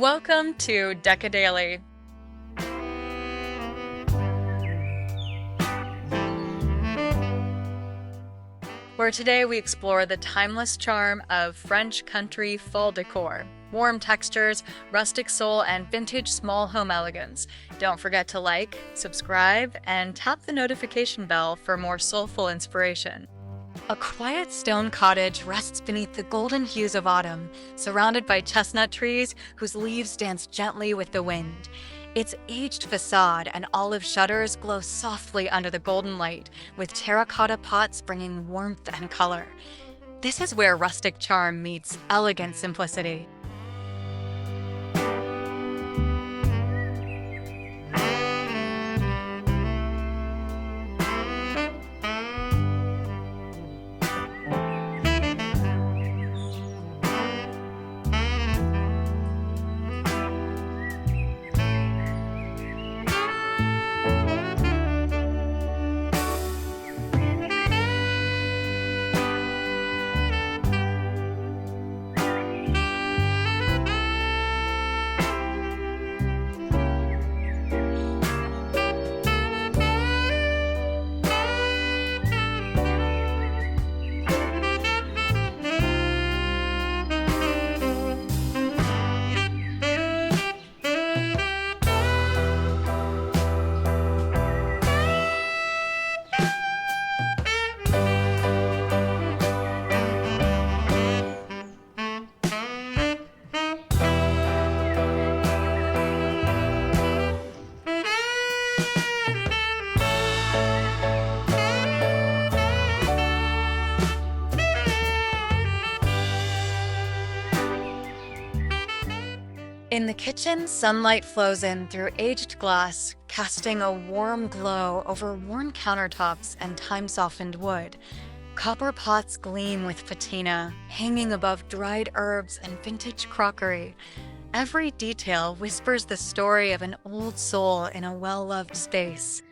Welcome to Deca Daily. Where today we explore the timeless charm of French country fall decor. Warm textures, rustic soul, and vintage small home elegance. Don't forget to like, subscribe, and tap the notification bell for more soulful inspiration. A quiet stone cottage rests beneath the golden hues of autumn, surrounded by chestnut trees whose leaves dance gently with the wind. Its aged facade and olive shutters glow softly under the golden light, with terracotta pots bringing warmth and color. This is where rustic charm meets elegant simplicity. In the kitchen, sunlight flows in through aged glass, casting a warm glow over worn countertops and time-softened wood. Copper pots gleam with patina, hanging above dried herbs and vintage crockery. Every detail whispers the story of an old soul in a well-loved space.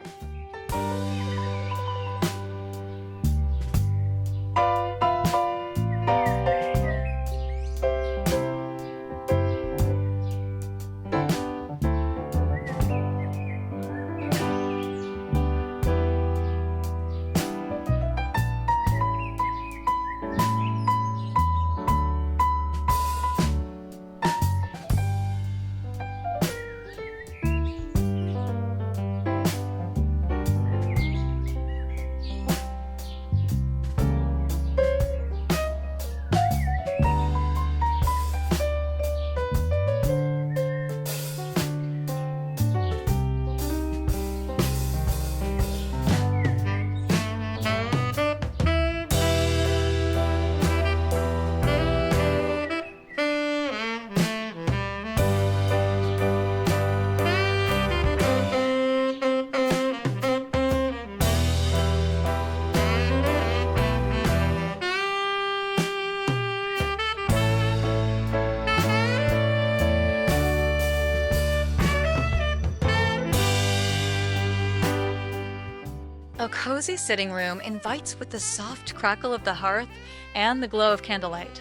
A cozy sitting room invites with the soft crackle of the hearth and the glow of candlelight.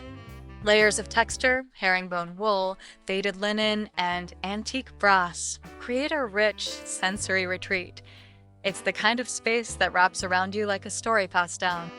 Layers of texture, herringbone wool, faded linen, and antique brass create a rich, sensory retreat. It's the kind of space that wraps around you like a story passed down.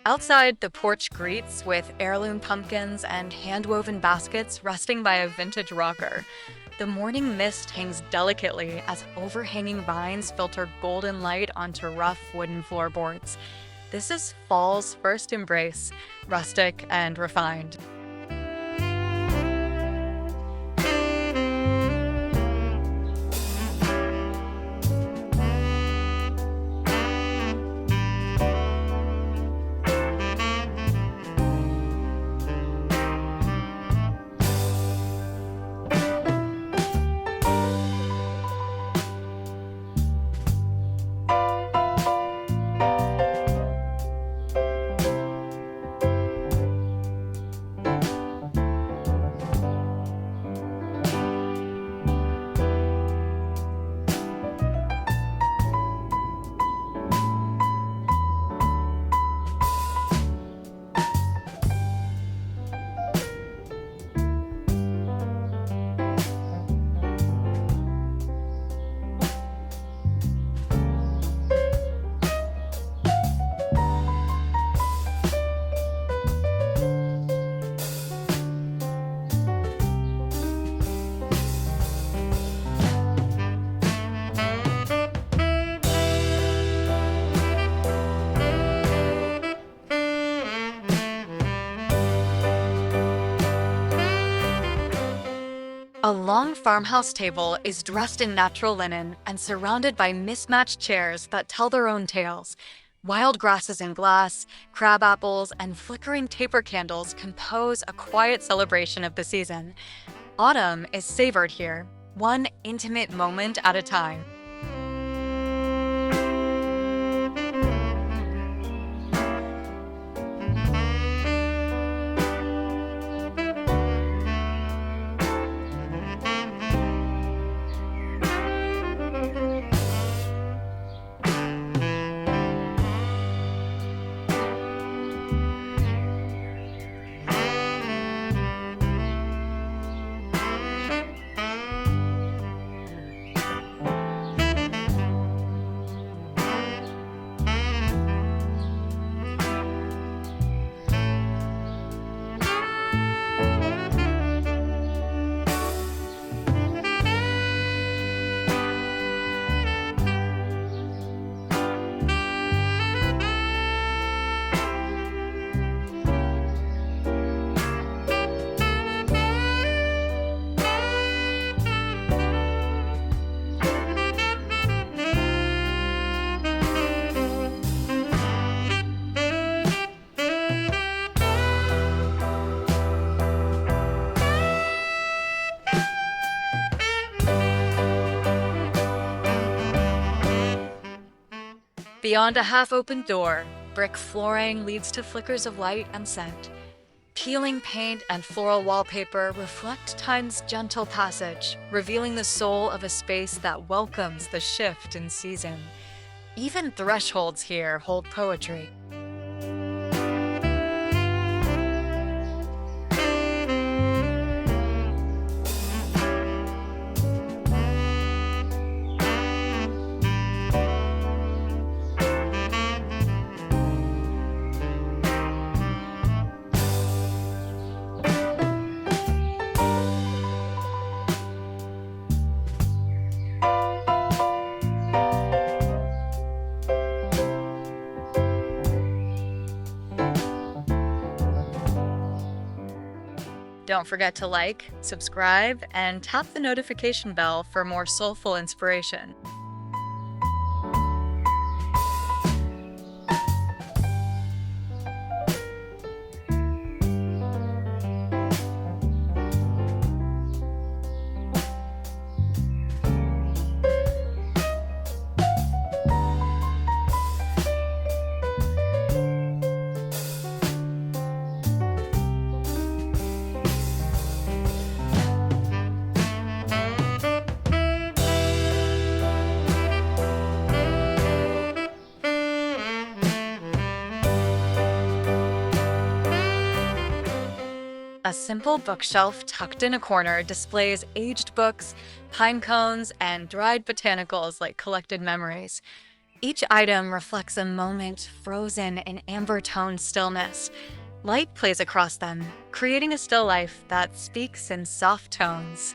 Outside, the porch greets with heirloom pumpkins and hand-woven baskets resting by a vintage rocker. The morning mist hangs delicately as overhanging vines filter golden light onto rough wooden floorboards. This is fall's first embrace, rustic and refined. A long farmhouse table is dressed in natural linen and surrounded by mismatched chairs that tell their own tales. Wild grasses in glass, crab apples, and flickering taper candles compose a quiet celebration of the season. Autumn is savored here, one intimate moment at a time. Beyond a half-open door, brick flooring leads to flickers of light and scent. Peeling paint and floral wallpaper reflect time's gentle passage, revealing the soul of a space that welcomes the shift in season. Even thresholds here hold poetry. Don't forget to like, subscribe, and tap the notification bell for more soulful inspiration. A simple bookshelf tucked in a corner displays aged books, pine cones, and dried botanicals like collected memories. Each item reflects a moment frozen in amber toned stillness. Light plays across them, creating a still life that speaks in soft tones.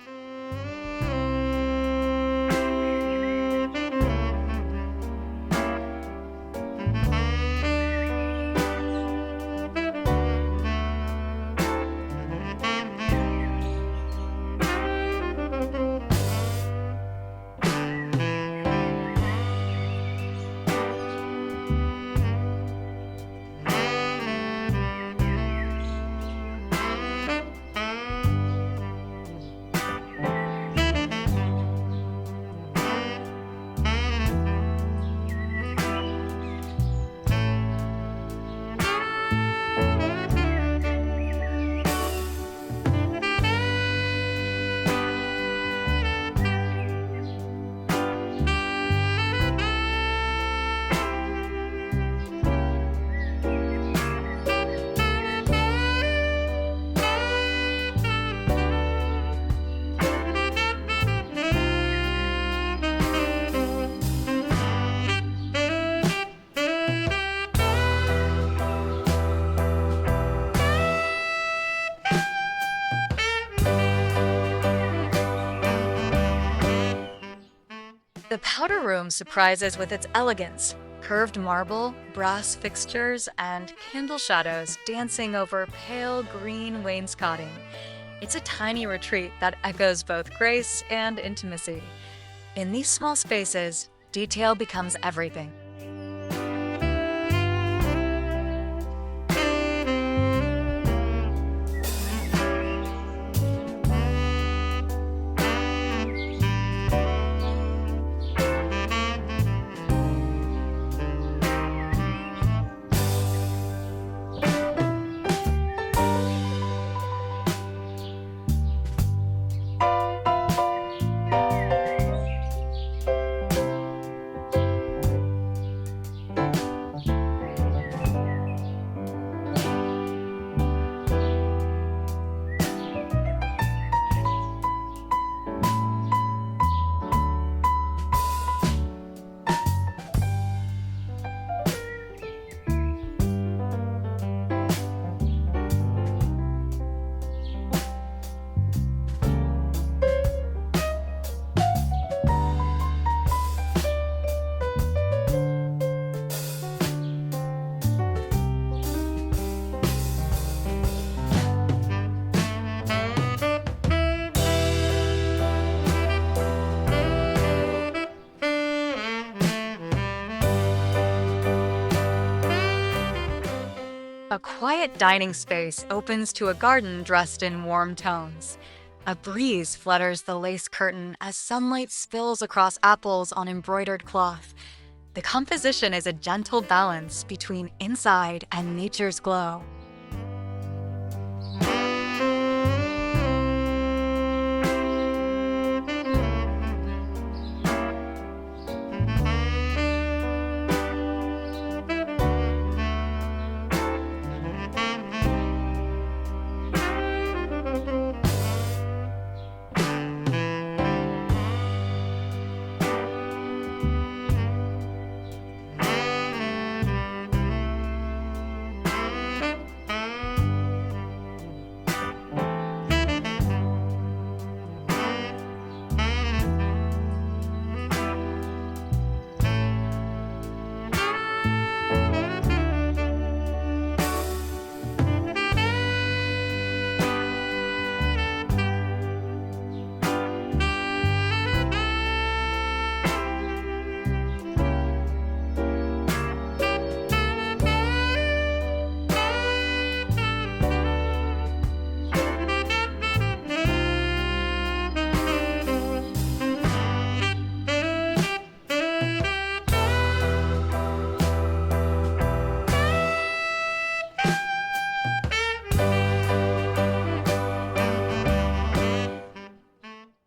The powder room surprises with its elegance. Curved marble, brass fixtures, and candle shadows dancing over pale green wainscoting. It's a tiny retreat that echoes both grace and intimacy. In these small spaces, detail becomes everything. A quiet dining space opens to a garden dressed in warm tones. A breeze flutters the lace curtain as sunlight spills across apples on embroidered cloth. The composition is a gentle balance between inside and nature's glow.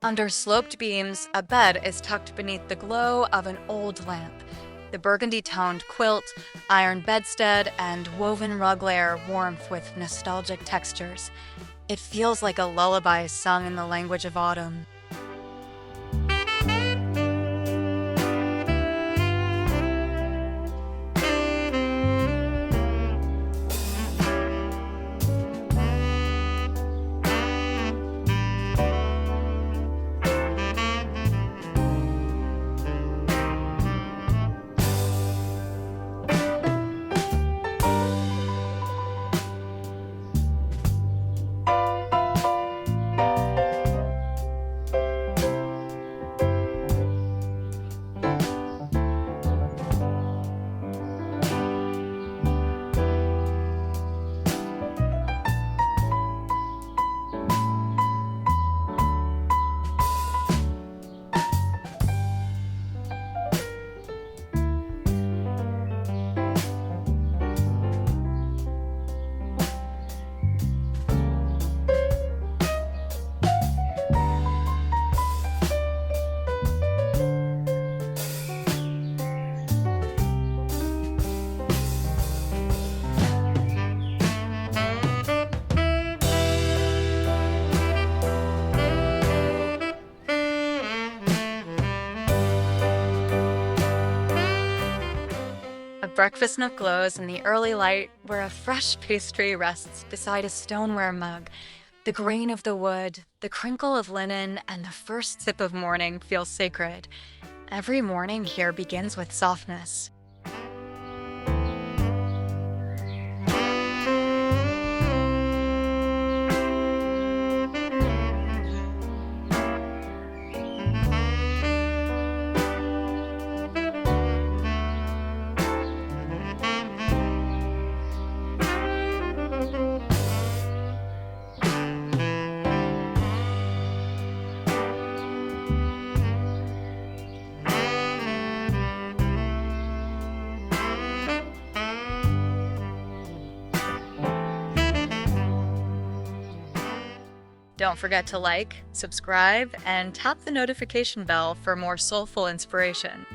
Under sloped beams, a bed is tucked beneath the glow of an old lamp. The burgundy-toned quilt, iron bedstead, and woven rug layer warmth with nostalgic textures. It feels like a lullaby sung in the language of autumn. A breakfast nook glows in the early light where a fresh pastry rests beside a stoneware mug. The grain of the wood, the crinkle of linen, and the first sip of morning feel sacred. Every morning here begins with softness. Don't forget to like, subscribe, and tap the notification bell for more soulful inspiration.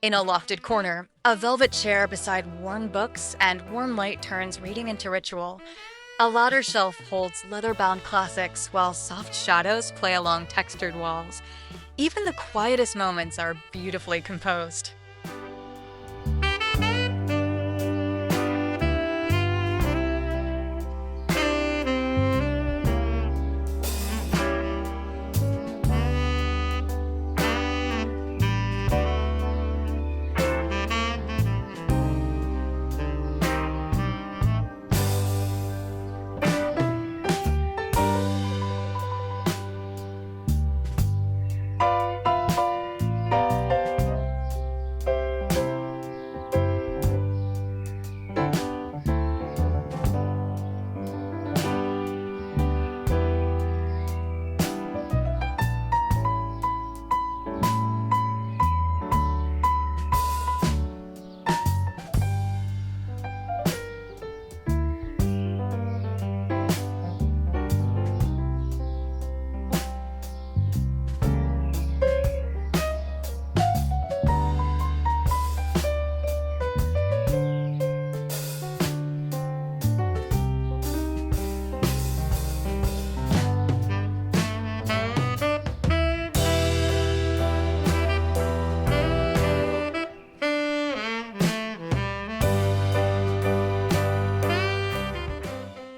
In a lofted corner, a velvet chair beside worn books and warm light turns reading into ritual. A ladder shelf holds leather-bound classics while soft shadows play along textured walls. Even the quietest moments are beautifully composed.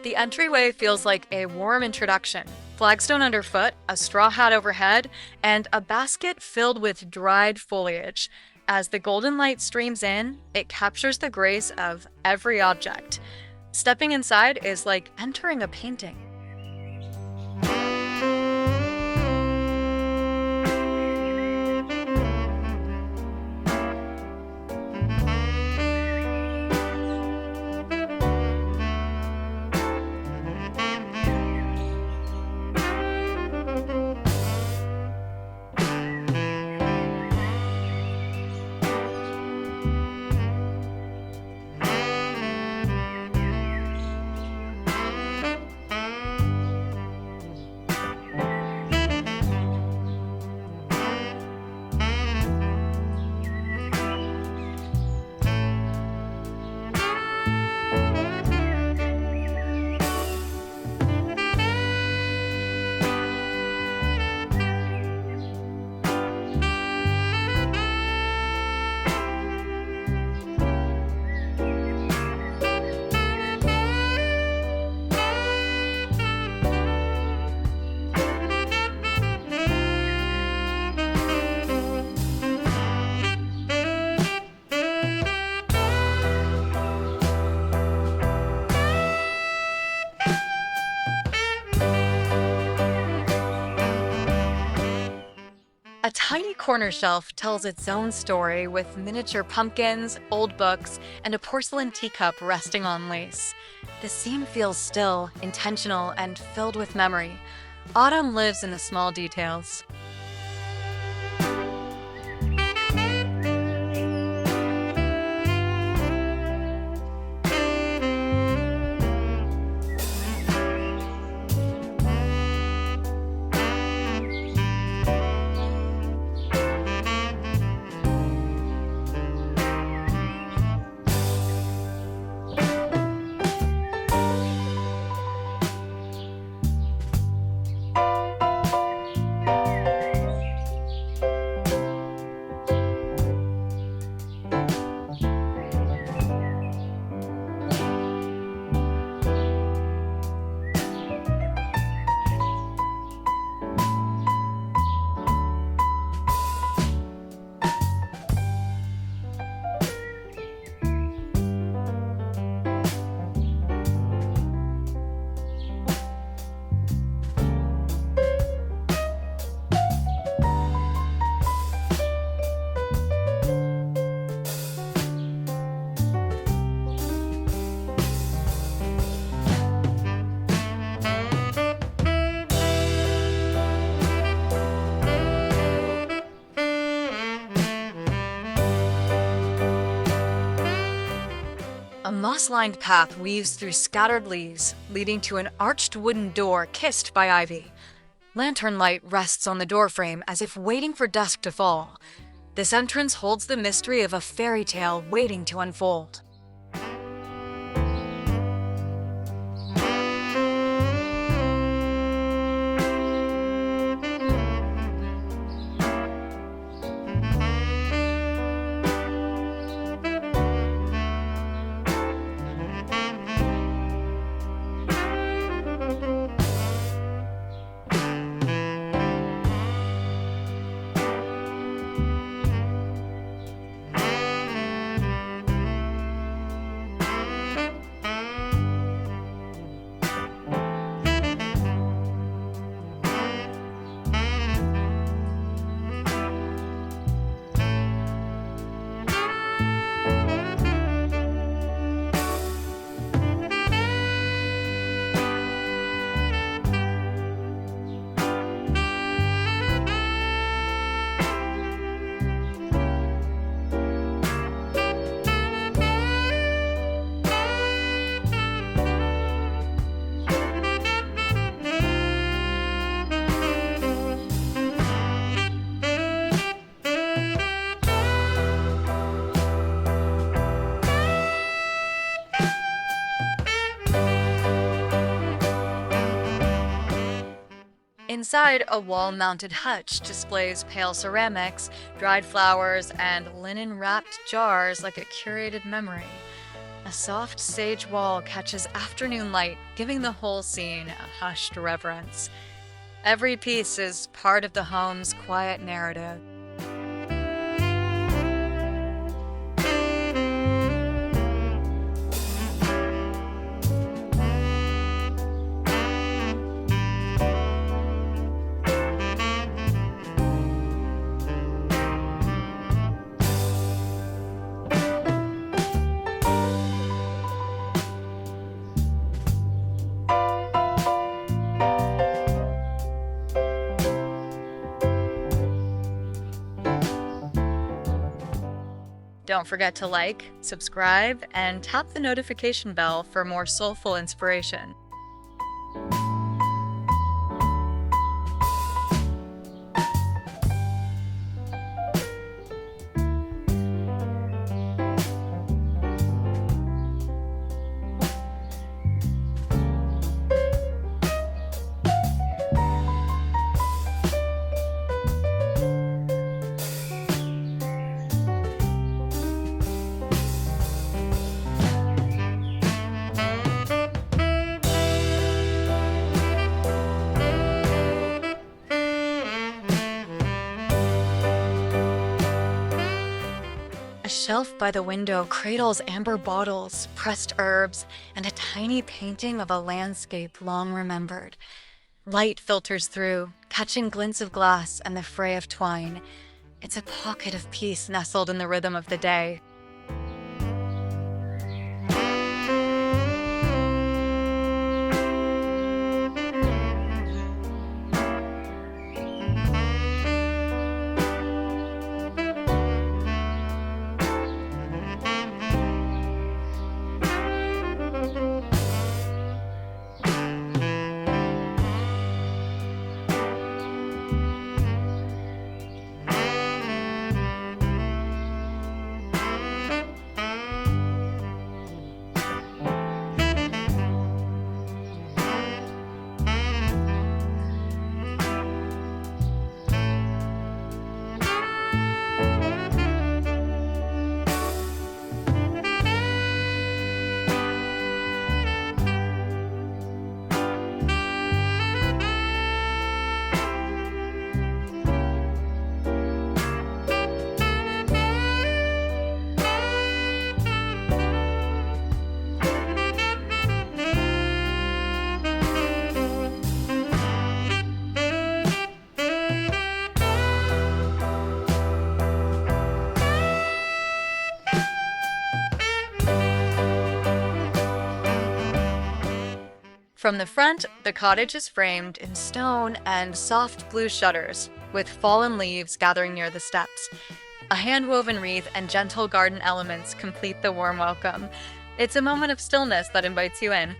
The entryway feels like a warm introduction. Flagstone underfoot, a straw hat overhead, and a basket filled with dried foliage. As the golden light streams in, it captures the grace of every object. Stepping inside is like entering a painting. A tiny corner shelf tells its own story with miniature pumpkins, old books, and a porcelain teacup resting on lace. The scene feels still, intentional, and filled with memory. Autumn lives in the small details. A moss-lined path weaves through scattered leaves, leading to an arched wooden door kissed by ivy. Lantern light rests on the doorframe as if waiting for dusk to fall. This entrance holds the mystery of a fairy tale waiting to unfold. Inside, a wall-mounted hutch displays pale ceramics, dried flowers, and linen-wrapped jars like a curated memory. A soft sage wall catches afternoon light, giving the whole scene a hushed reverence. Every piece is part of the home's quiet narrative. Don't forget to like, subscribe, and tap the notification bell for more soulful inspiration. A shelf by the window cradles amber bottles, pressed herbs, and a tiny painting of a landscape long remembered. Light filters through, catching glints of glass and the fray of twine. It's a pocket of peace nestled in the rhythm of the day. From the front, the cottage is framed in stone and soft blue shutters, with fallen leaves gathering near the steps. A hand-woven wreath and gentle garden elements complete the warm welcome. It's a moment of stillness that invites you in.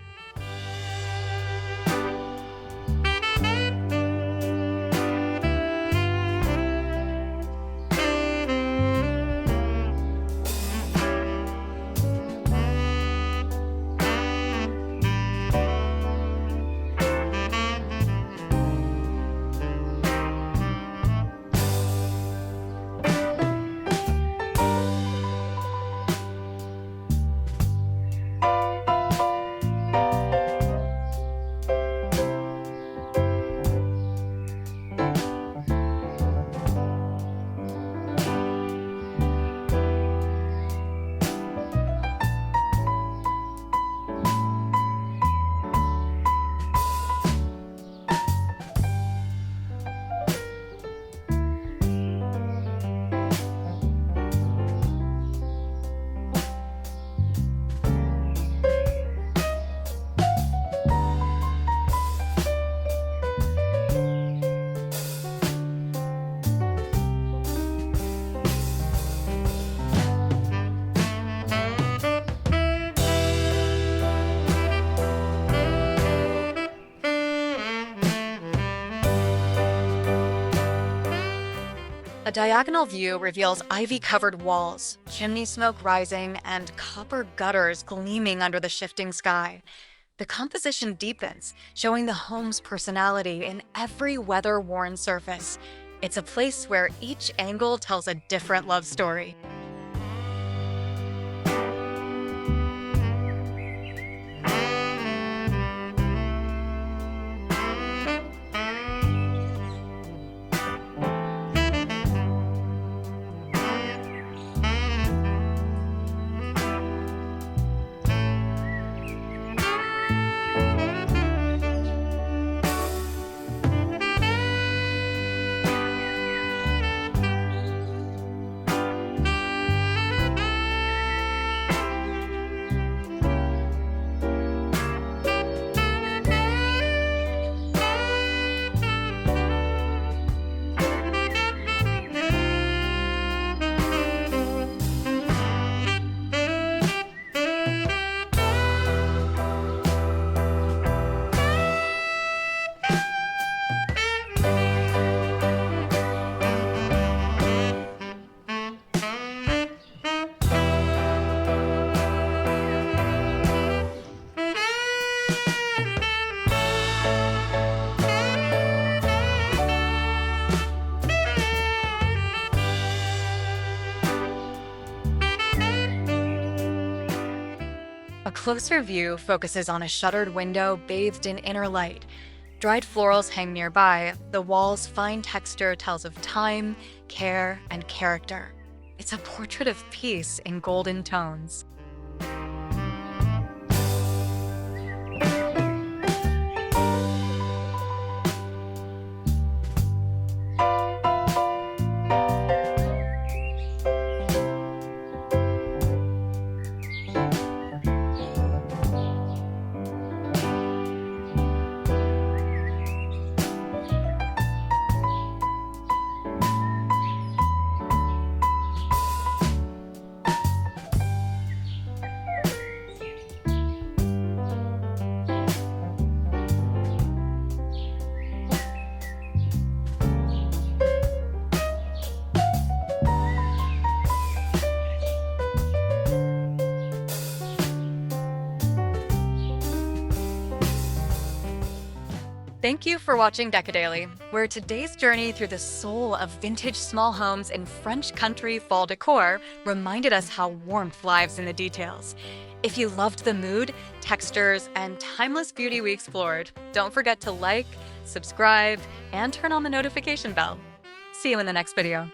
A diagonal view reveals ivy-covered walls, chimney smoke rising, and copper gutters gleaming under the shifting sky. The composition deepens, showing the home's personality in every weather-worn surface. It's a place where each angle tells a different love story. A closer view focuses on a shuttered window bathed in inner light. Dried florals hang nearby. The wall's fine texture tells of time, care, and character. It's a portrait of peace in golden tones. Thank you for watching Decadaily, where today's journey through the soul of vintage small homes in French country fall decor reminded us how warmth lives in the details. If you loved the mood, textures, and timeless beauty we explored, don't forget to like, subscribe, and turn on the notification bell. See you in the next video.